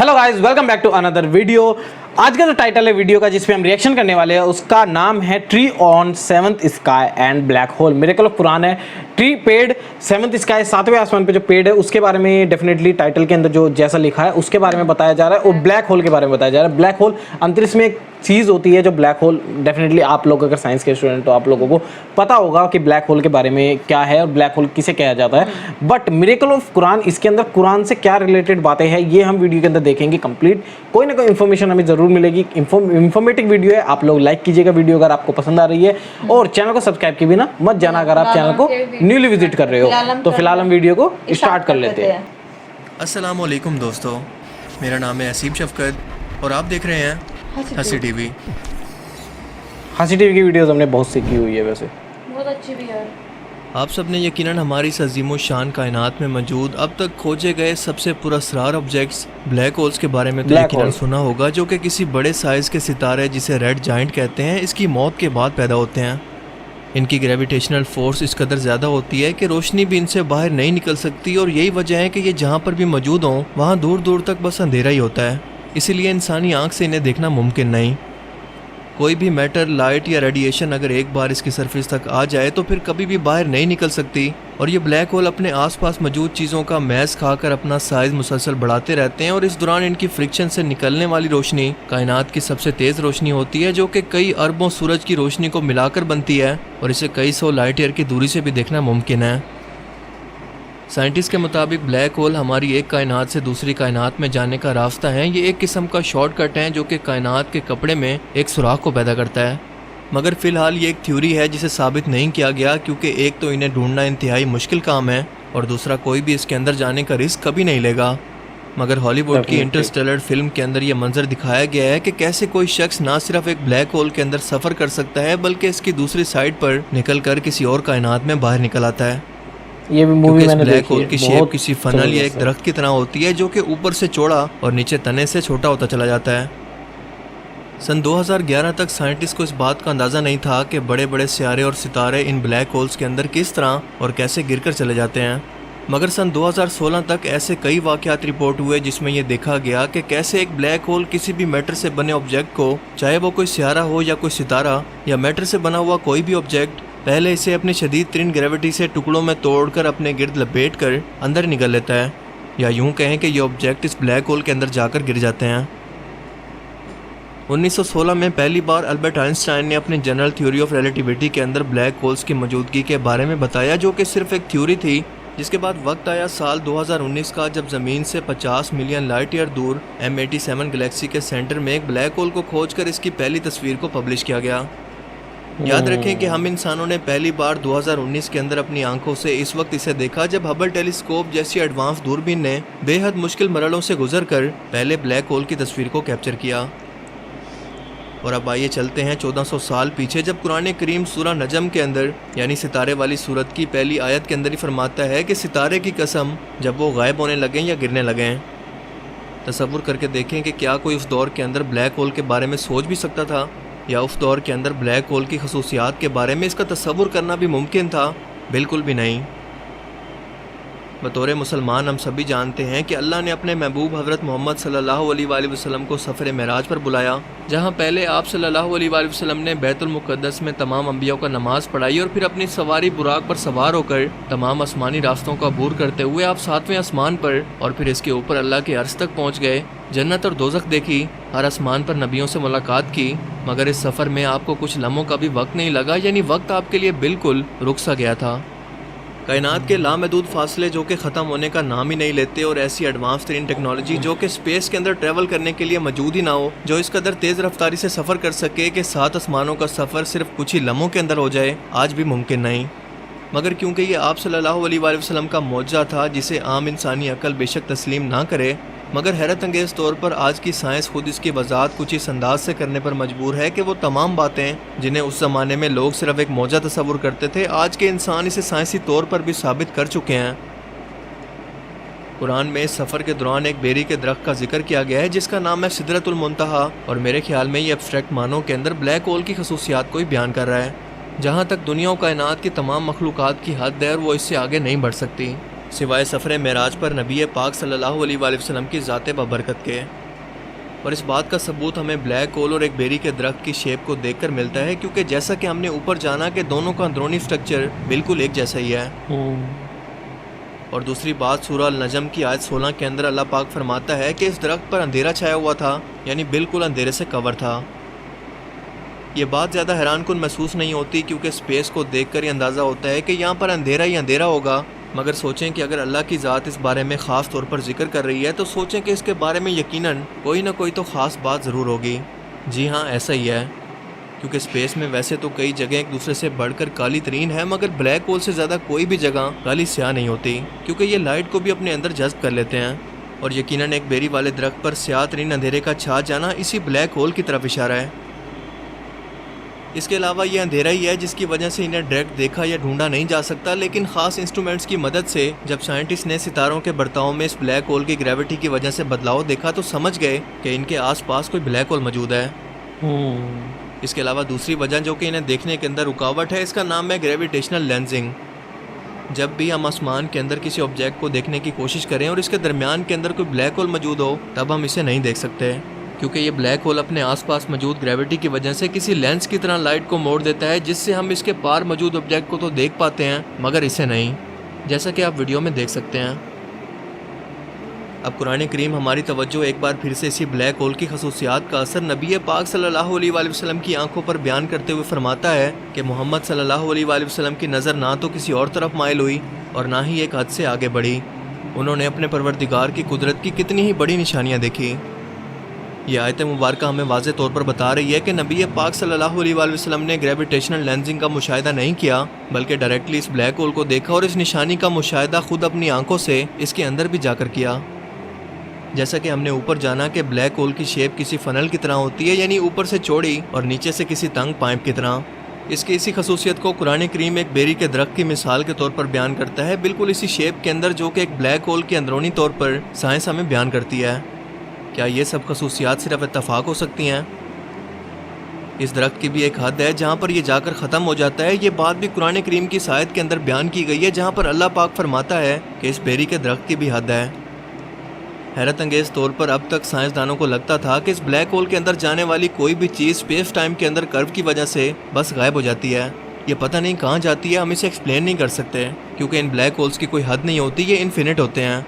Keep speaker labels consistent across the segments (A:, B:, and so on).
A: Hello guys, welcome back to another video. आज का जो टाइटल है वीडियो का जिसपे हम रिएक्शन करने वाले हैं उसका नाम है tree on seventh sky and black hole. Miracle of Quran है। ट्री पेड़, सेवंथ स्काई सातवें आसमान पे जो पेड़ है उसके बारे में डेफिनेटली टाइटल के अंदर जो जैसा लिखा है उसके बारे में बताया जा रहा है, और ब्लैक होल के बारे में बताया जा रहा है। ब्लैक होल अंतरिक्ष में एक चीज़ होती है जो ब्लैक होल, डेफिनेटली आप लोग अगर साइंस के स्टूडेंट तो आप लोगों को पता होगा कि ब्लैक होल के बारे में क्या है और ब्लैक होल किसे कहा जाता है। बट मिरेकल ऑफ कुरान, इसके अंदर कुरान से क्या रिलेटेड बातें हैं ये हम वीडियो के अंदर देखेंगे कंप्लीट। कोई ना कोई इन्फॉर्मेशन हमें जरूर मिलेगी। इन्फॉर्मेटिव वीडियो है, आप लोग लाइक कीजिएगा वीडियो अगर आपको पसंद आ रही है, और चैनल को सब्सक्राइब किए बिना मत जाना अगर आप चैनल को न्यूली विजिट कर रहे हो। तो फिलहाल हम वीडियो को स्टार्ट कर लेते हैं।
B: अस्सलाम वालेकुम दोस्तों, मेरा नाम है असीब शफकत और आप देख रहे हैं हंसी टीवी।
A: हंसी टीवी की वीडियोस हमने बहुत सीखी हुई है, वैसे
C: बहुत अच्छी भी है।
B: आप सबने यकीनन हमारी इस अजीम शान कायनात में मौजूद अब तक खोजे गए सबसे पुरस्कार ऑब्जेक्ट्स ब्लैक होल्स के बारे में तो यकीनन सुना होगा, जो कि किसी बड़े साइज के सितारे जिसे रेड जाइंट कहते हैं इसकी मौत के बाद पैदा होते हैं। इनकी ग्रेविटेशनल फोर्स इस कदर ज़्यादा होती है कि रोशनी भी इनसे बाहर नहीं निकल सकती, और यही वजह है कि ये जहाँ पर भी मौजूद हों वहाँ दूर दूर तक बस अंधेरा ही होता है। इसीलिए इंसानी आँख से इन्हें देखना मुमकिन नहीं। कोई भी मैटर, लाइट या रेडिएशन अगर एक बार इसकी सरफेस तक आ जाए तो फिर कभी भी बाहर नहीं निकल सकती, और ये ब्लैक होल अपने आसपास मौजूद चीज़ों का मैस खाकर अपना साइज मुसलसल बढ़ाते रहते हैं, और इस दौरान इनकी फ्रिक्शन से निकलने वाली रोशनी कायनात की सबसे तेज़ रोशनी होती है, जो कि कई अरबों सूरज की रोशनी को मिलाकर बनती है, और इसे कई सौ लाइट ईयर की दूरी से भी देखना मुमकिन है। साइंटिस्ट के मुताबिक ब्लैक होल हमारी एक कायनात से दूसरी कायनात में जाने का रास्ता है। ये एक किस्म का शॉर्टकट है जो कि कायनात के कपड़े में एक सुराख को पैदा करता है। मगर फ़िलहाल ये एक थ्योरी है जिसे साबित नहीं किया गया, क्योंकि एक तो इन्हें ढूंढना इंतहाई मुश्किल काम है, और दूसरा कोई भी इसके अंदर जाने का रिस्क कभी नहीं लेगा। मगर हॉलीवुड की इंटरस्टेलर फिल्म के अंदर ये मंजर दिखाया गया है कि कैसे कोई शख्स ना सिर्फ एक ब्लैक होल के अंदर सफ़र कर सकता है, बल्कि इसकी दूसरी साइड पर निकल कर किसी और कायनात में बाहर निकल आता है।
A: ये भी मूवी मैंने
B: ब्लैक
A: देखी
B: होल
A: है,
B: की शेप किसी फनल या एक दरख्त की तरह होती है, जो कि ऊपर से चौड़ा और नीचे तने से छोटा होता चला जाता है। सन 2011 तक साइंटिस्ट को इस बात का अंदाज़ा नहीं था कि बड़े बड़े सियारे और सितारे इन ब्लैक होल्स के अंदर किस तरह और कैसे गिरकर चले जाते हैं। मगर सन 2016 तक ऐसे कई वाक़यात रिपोर्ट हुए जिसमें यह देखा गया कि कैसे एक ब्लैक होल किसी भी मैटर से बने ऑब्जेक्ट को, चाहे वो कोई सियारा हो या कोई सितारा या मैटर से बना हुआ कोई भी ऑब्जेक्ट, पहले इसे अपनी शदीद तरीन ग्रेविटी से टुकड़ों में तोड़कर अपने गिर्द लपेट कर अंदर निकल लेता है, या यूं कहें कि ये ऑब्जेक्ट इस ब्लैक होल के अंदर जाकर गिर जाते हैं। 1916 में पहली बार अल्बर्ट आइंस्टाइन ने अपनी जनरल थ्योरी ऑफ रिलेटिविटी के अंदर ब्लैक होल्स की मौजूदगी के बारे में बताया, जो कि सिर्फ एक थ्योरी थी। जिसके बाद वक्त आया साल 2019 का, जब ज़मीन से 50 मिलियन लाइट ईयर दूर M87 गैलेक्सी के सेंटर में एक ब्लैक होल को खोजकर इसकी पहली तस्वीर को पब्लिश किया गया। याद रखें कि हम इंसानों ने पहली बार 2019 के अंदर अपनी आंखों से इस वक्त इसे देखा जब हबल टेलीस्कोप जैसी एडवांस दूरबीन ने बेहद मुश्किल मरहलों से गुजरकर पहले ब्लैक होल की तस्वीर को कैप्चर किया। और अब आइए चलते हैं 1400 साल पीछे, जब कुरान करीम सूरह नजम के अंदर यानी सितारे वाली सूरत की पहली आयत के अंदर ही फरमाता है कि सितारे की कसम जब वो गायब होने लगें या गिरने लगें। तसव्वुर करके देखें कि क्या कोई उस दौर के अंदर ब्लैक होल के बारे में सोच भी सकता था, या उस दौर के अंदर ब्लैक होल की खसूसियात के बारे में इसका तसव्वुर करना भी मुमकिन था? बिल्कुल भी नहीं। बतौर मुसलमान हम सभी जानते हैं कि अल्लाह ने अपने महबूब हज़रत मोहम्मद सल्लल्लाहु अलैहि वसल्लम को सफ़र मेराज पर बुलाया, जहां पहले आप सल्लल्लाहु अलैहि वसल्लम ने बैतुल मुक़द्दस में तमाम अंबिया का नमाज पढ़ाई, और फिर अपनी सवारी बुराक पर सवार होकर तमाम आसमानी रास्तों का अबूर करते हुए आप 7वें आसमान पर और फिर इसके ऊपर अल्लाह के अर्श तक पहुँच गए। जन्नत और दोज़ख देखी, हर आसमान पर नबियों से मुलाकात की, मगर इस सफ़र में आपको कुछ लम्हों का भी वक्त नहीं लगा, यानी वक्त आपके लिए बिल्कुल रुक सा गया था। कायनात के लामहदूद फासले जो कि ख़त्म होने का नाम ही नहीं लेते, और ऐसी एडवांस तरीन टेक्नोलॉजी जो कि स्पेस के अंदर ट्रैवल करने के लिए मौजूद ही ना हो, जो इस कदर तेज़ रफ्तारी से सफ़र कर सके कि 7 आसमानों का सफ़र सिर्फ कुछ ही लम्हों के अंदर हो जाए, आज भी मुमकिन नहीं। मगर क्योंकि ये आप सल्लल्लाहु अलैहि वसल्लम का मौजज़ा था जिसे आम इंसानी अकल बेशक तस्लीम ना करे, मगर हैरत अंगेज़ तौर पर आज की साइंस खुद इसकी वजाहत कुछ इस अंदाज से करने पर मजबूर है कि वो तमाम बातें जिन्हें उस ज़माने में लोग सिर्फ एक मौजा तस्वुर करते थे, आज के इंसान इसे साइंसी तौर पर भी साबित कर चुके हैं। कुरान में इस सफ़र के दौरान एक बेरी के दरख्त का जिक्र किया गया है जिसका नाम है सिदरतुल मुंतहा, और मेरे ख्याल में ये एब्स्ट्रैक्ट मानों के अंदर ब्लैक होल की खसूसियात को ही बयान कर रहा है। जहाँ तक दुनिया और कायनात की तमाम मखलूक़ात की हद है और वो इससे आगे नहीं बढ़ सकती। सिवाय सफ़र मेराज पर नबी पाक सल्लल्लाहु अलैहि वसल्लम की ज़ात बबरकत के। और इस बात का सबूत हमें ब्लैक होल और एक बेरी के दरख्त की शेप को देखकर मिलता है, क्योंकि जैसा कि हमने ऊपर जाना कि दोनों का अंदरूनी स्ट्रक्चर बिल्कुल एक जैसा ही है। और दूसरी बात, सूरह अल-नजम की आयत 16 के अंदर अल्लाह पाक फरमाता है कि इस दरख्त पर अंधेरा छाया हुआ था, यानी बिल्कुल अंधेरे से कवर था। ये बात ज़्यादा हैरानकुन महसूस नहीं होती, क्योंकि स्पेस को देखकर ही अंदाज़ा होता है कि यहाँ पर अंधेरा ही अंधेरा होगा। मगर सोचें कि अगर अल्लाह की ज़ात इस बारे में ख़ास तौर पर जिक्र कर रही है तो सोचें कि इसके बारे में यकीनन कोई ना कोई तो ख़ास बात ज़रूर होगी। जी हाँ, ऐसा ही है, क्योंकि स्पेस में वैसे तो कई जगह एक दूसरे से बढ़कर काली तरीन है, मगर ब्लैक होल से ज़्यादा कोई भी जगह काली स्याह नहीं होती, क्योंकि ये लाइट को भी अपने अंदर जज्ब कर लेते हैं। और यकीनन एक बेरी वाले दरख्त पर स्याह तरीन अंधेरे का छा जाना इसी ब्लैक होल की तरफ इशारा है। इसके अलावा ये अंधेरा ही है जिसकी वजह से इन्हें डायरेक्ट देखा या ढूंढा नहीं जा सकता, लेकिन ख़ास इंस्ट्रूमेंट्स की मदद से जब साइंटिस्ट ने सितारों के बर्ताव में इस ब्लैक होल की ग्रेविटी की वजह से बदलाव देखा तो समझ गए कि इनके आसपास कोई ब्लैक होल मौजूद है। इसके अलावा दूसरी वजह जो कि इन्हें देखने के अंदर रुकावट है, इसका नाम है ग्रेविटेशनल लेंसिंग। जब भी हम आसमान के अंदर किसी ऑब्जेक्ट को देखने की कोशिश करें और इसके दरमियान के अंदर कोई ब्लैक होल मौजूद हो, तब हम इसे नहीं देख सकते, क्योंकि ये ब्लैक होल अपने आसपास मौजूद ग्रेविटी की वजह से किसी लेंस की तरह लाइट को मोड़ देता है, जिससे हम इसके पार मौजूद ऑब्जेक्ट को तो देख पाते हैं मगर इसे नहीं, जैसा कि आप वीडियो में देख सकते हैं। अब कुरान करीम हमारी तवज्जो एक बार फिर से इसी ब्लैक होल की खसूसियात का असर नबी पाक सल्लल्लाहु अलैहि वसल्लम की आंखों पर बयान करते हुए फरमाता है कि मोहम्मद सल्लल्लाहु अलैहि वसल्लम की नज़र ना तो किसी और तरफ माइल हुई और ना ही एक हद से आगे बढ़ी। उन्होंने अपने परवरदिगार की कुदरत की कितनी ही बड़ी निशानियाँ देखी। ये आयत मुबारक हमें वाज़े तौर पर बता रही है कि नबी पाक सल्लल्लाहु अलैहि वसल्लम ने ग्रेविटेशनल लेंसिंग का मुशाहिदा नहीं किया, बल्कि डायरेक्टली इस ब्लैक होल को देखा और इस निशानी का मुशाहिदा खुद अपनी आंखों से इसके अंदर भी जाकर किया। जैसा कि हमने ऊपर जाना कि ब्लैक होल की शेप किसी फनल की तरह होती है, यानी ऊपर से चौड़ी और नीचे से किसी तंग पाइप की तरह। इसकी इसी खसूसियत को कुरान करीम एक बेरी के दरख्त की मिसाल के तौर पर बयान करता है, बिल्कुल इसी शेप के अंदर जो कि एक ब्लैक होल के अंदरूनी तौर पर साइंस हमें बयान करती है। क्या ये सब खसूसियात सिर्फ इत्तफाक हो सकती हैं? इस दरख्त की भी एक हद है जहाँ पर यह जाकर ख़त्म हो जाता है। ये बात भी कुरान करीम की आयत के अंदर बयान की गई है, जहाँ पर अल्लाह पाक फरमाता है कि इस बेरी के दरख्त की भी हद है। हैरत अंगेज़ तौर पर अब तक साइंसदानों को लगता था कि इस ब्लैक होल के अंदर जाने वाली कोई भी चीज़ स्पेस टाइम के अंदर कर्व की वजह से बस गायब हो जाती है। ये पता नहीं कहाँ जाती है, हम इसे एक्सप्लेन नहीं कर सकते, क्योंकि इन ब्लैक होल्स की कोई हद नहीं होती, ये इन्फिनिट होते हैं।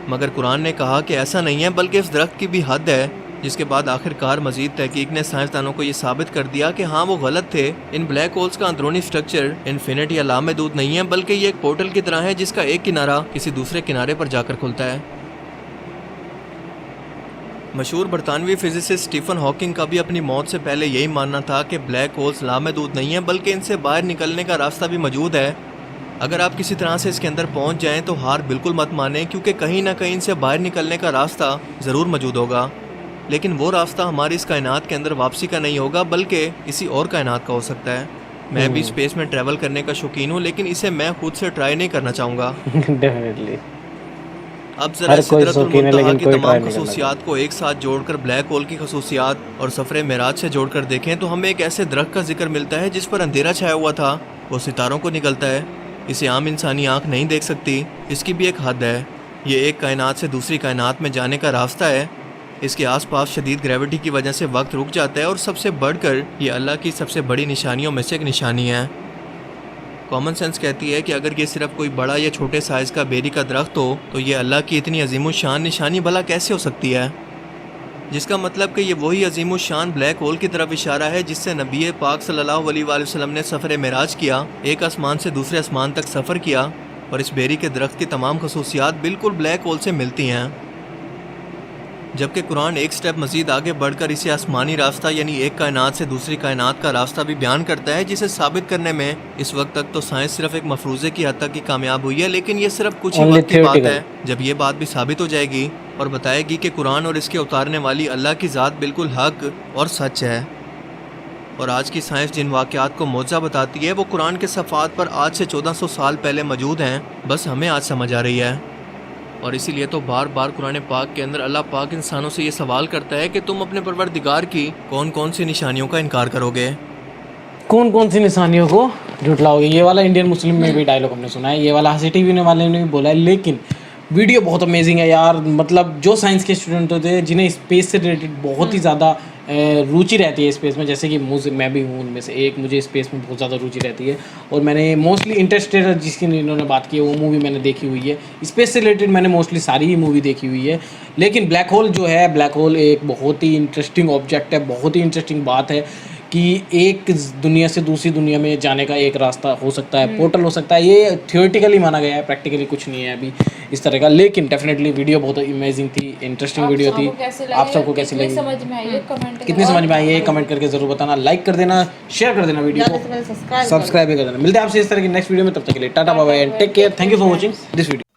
B: मगर कुरान ने कहा कि ऐसा नहीं है, बल्कि इस दरख्त की भी हद है, जिसके बाद आखिरकार मजीद तहकीक ने साइंसदानों को ये साबित कर दिया कि हाँ वो गलत थे। इन ब्लैक होल्स का अंदरूनी स्ट्रक्चर इन्फिनिट या लामहदूद नहीं है, बल्कि ये एक पोर्टल की तरह है जिसका एक किनारा किसी दूसरे किनारे पर जाकर खुलता है। मशहूर बरतानवी फिजिसिस्ट स्टीफन हॉकिंग का भी अपनी मौत से पहले यही मानना था कि ब्लैक होल्स लामहदूद नहीं है, बल्कि इनसे बाहर निकलने का रास्ता भी मौजूद है। अगर आप किसी तरह से इसके अंदर पहुंच जाएं तो हार बिल्कुल मत मानें, क्योंकि कहीं ना कहीं इनसे बाहर निकलने का रास्ता ज़रूर मौजूद होगा, लेकिन वो रास्ता हमारी इस कायनात के अंदर वापसी का नहीं होगा, बल्कि किसी और कायनात का हो सकता है। मैं भी स्पेस में ट्रैवल करने का शौकीन हूँ, लेकिन इसे मैं खुद से ट्राई नहीं करना चाहूँगा।
A: डेफिनेटली।
B: अब जरा सिदरतुल मुंतहा की तमाम खसूसियात को एक साथ जोड़कर ब्लैक होल की खसूसियात और सफ़र मेराज से जोड़कर देखें तो हमें एक ऐसे दरख्त का जिक्र मिलता है जिस पर अंधेरा छाया हुआ था, वो सितारों को निकलता है। इसे आम इंसानी आँख नहीं देख सकती, इसकी भी एक हद है। ये एक कायनात से दूसरी कायनात में जाने का रास्ता है। इसके आसपास शदीद ग्रेविटी की वजह से वक्त रुक जाता है, और सबसे बढ़कर ये अल्लाह की सबसे बड़ी निशानियों में से एक निशानी है। कॉमन सेंस कहती है कि अगर ये सिर्फ कोई बड़ा या छोटे साइज़ का बेरी का दरख्त हो तो ये अल्लाह की इतनी अजीमुशान निशानी भला कैसे हो सकती है, जिसका मतलब कि ये वही अजीमुशान ब्लैक होल की तरफ इशारा है जिससे नबी पाक सल्लल्लाहु अलैहि वसल्लम ने सफ़र मेराज किया, एक आसमान से दूसरे आसमान तक सफ़र किया। और इस बेरी के दरख्त की तमाम खसूसियात बिल्कुल ब्लैक होल से मिलती हैं। जबकि कुरान एक स्टेप मज़ीद आगे बढ़कर इसे आसमानी रास्ता यानी एक कायनात से दूसरी कायनात का रास्ता भी बयान करता है, जिसे साबित करने में इस वक्त तक तो साइंस सिर्फ एक मफरूज़े की हद तक ही कामयाब हुई है, लेकिन ये सिर्फ कुछ ही वक्त की बात है जब ये बात भी साबित हो जाएगी और बताएगी कि कुरान और इसके उतारने वाली अल्लाह की ज़ात बिल्कुल हक और सच है। और आज की साइंस जिन वाक़यात को मौज़ा बताती है वो कुरान के सफ़ात पर आज से 1400 साल पहले मौजूद हैं, बस हमें आज समझ आ रही है। और इसीलिए तो बार बार कुरान पाक के अंदर अल्लाह पाक इंसानों से ये सवाल करता है कि तुम अपने परवरदिगार की कौन कौन सी निशानियों का इनकार करोगे।
A: कौन कौन सी निशानियों को? झुठलाओगे, ये वाला इंडियन मुस्लिम में भी डायलॉग हमने सुना है, ये वाला हंसी टीवी ने वाले ने भी बोला है। लेकिन वीडियो बहुत अमेजिंग है यार, मतलब जो साइंस के स्टूडेंट होते हैं जिन्हें स्पेस से रिलेटेड बहुत ही ज़्यादा रुचि रहती है स्पेस में, जैसे कि मुझे, मैं भी हूँ उनमें से एक, मुझे स्पेस में बहुत ज़्यादा रुचि रहती है। और मैंने मोस्टली इंटरस्टेलर जिसकी इन्होंने बात की है वो मूवी मैंने देखी हुई है। स्पेस से रिलेटेड मैंने मोस्टली सारी ही मूवी देखी हुई है। लेकिन ब्लैक होल जो है, ब्लैक होल एक बहुत ही इंटरेस्टिंग ऑब्जेक्ट है, बहुत ही इंटरेस्टिंग बात है कि एक दुनिया से दूसरी दुनिया में जाने का एक रास्ता हो सकता है, पोर्टल हो सकता है। ये थियोरेटिकली माना गया है, प्रैक्टिकली कुछ नहीं है अभी इस तरह का। लेकिन डेफिनेटली वीडियो बहुत अमेजिंग थी, इंटरेस्टिंग वीडियो थी। आप सबको कैसी लगी,
C: समझ में आई है कमेंट,
A: कितनी समझ में आई है कमेंट करके जरूर बताना, लाइक कर देना, शेयर कर देना वीडियो को, सब्सक्राइब भी कर देना। मिलते हैं आपसे इस तरह की नेक्स्ट वीडियो में, तब तक के लिए tata bye bye and take care. Thank you for watching this video.